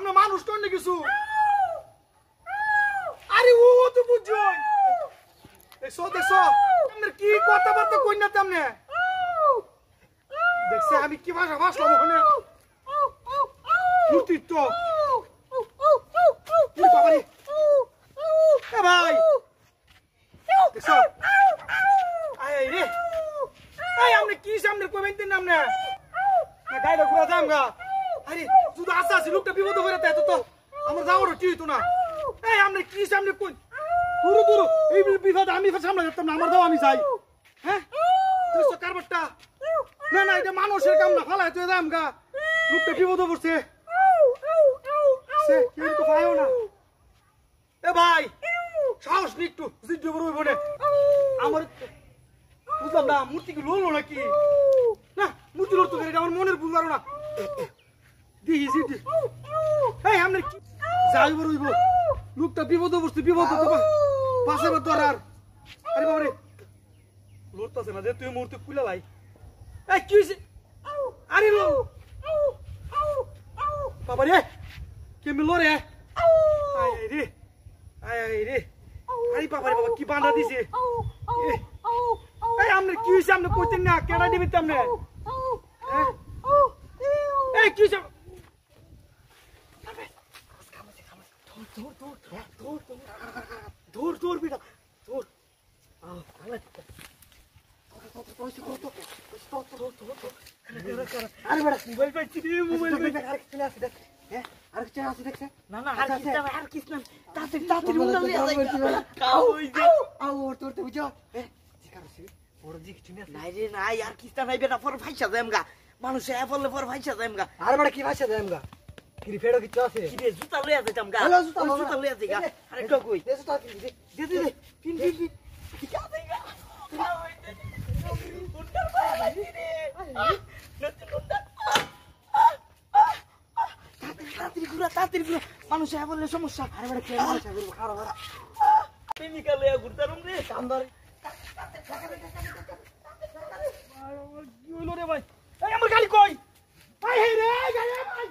আমরা মানুষ টন্ডে কিছু আরে ও তো বুঝছই দেখছো দেখছো আমরা কি কথাবার্তা কই না তেমনে দেখছে আমি কি ভাষা ভাষলাম ওখানে মূর্তি তো বাবারে এ ভাই দেখছো আয় রে এই আমরা কি সামনে কই বাইতে নাম না না গাইডা ঘুরা যামগা আরে শুধু আশা আছে লোকটা বিপদ করে তাই তো আমার যাওয়ার ঠিক তো না এই আমরা কি সামনে কই দূর দূর এই বিপদ আমি সামনে যেতাম না আমার দাও আমি যাই হ্যাঁ তুই তো কারবারটা না না এটা মানুষের কাম না ফালাই তুই যামগা লোকটা বিপদ পড়ছে সে কেউ তো পায়ও না এ ভাই সাহস নি একটু জিজ্ঞেস করবো বলে আমার বুঝলাম না মূর্তি কি লড়লো নাকি না মূর্তি লড়তো এটা আমার মনের ভুল পারো না দিহি জিজ্ঞেস এই আমরা যাই বড়ইব লোকটা বিপদ বসতে বিপদ পাশে বা তোর আর আরে বাবারে লড়তাছে না যে তুই মূর্তি খুলে লাই এই কি হইছে আরে লো বাবারে কেমন লড়ে আয় রে আয় রে আরে বাবারে বাবা কি বাঁধা দিছে এই আমরা কি হইছে আমরা কইতেন না কেডা দিবি তেমনে এই কি হইছে ধর ধর বেটা ধর আরে বেটা মোবাইল পাইছি রে মোবাইল আর কিছু আছে দেখ আর কিছু আছে দেখছ না না আর কিছু না তাড়াতাড়ি মোবাইল নিয়ে কাও হই যা আও তোর তো বুঝো জিকারছি ওর জি কিছু নাই রে নাই আর কিছু নাই বেটা পর ভাইসা যামগা মানুষ এ বললে পর ভাইসা যামগা আর বেটা কি ভাইসা যামগা কি ফেড়ো কিছু আছে কি রে জুতা লইয়া যাইতামগা জুতা লইয়া যাইগা আরে তো কই দে জুতা কি দে দে পিন কি আছে গা উন্ডার ভাই রে নতুন উন্ডার তাড়াতাড়ি ঘুরা মানুষ এ বললে সমস্যা আরে বেটা কে মানুষ ঘুরবো খারাপ খারাপ প্রেমিকা লইয়া ঘুরতারুম রে কান্দার আমার কি হলো রে ভাই এই আমার গাড়ি কই ভাই হে রে গাড়ি ভাই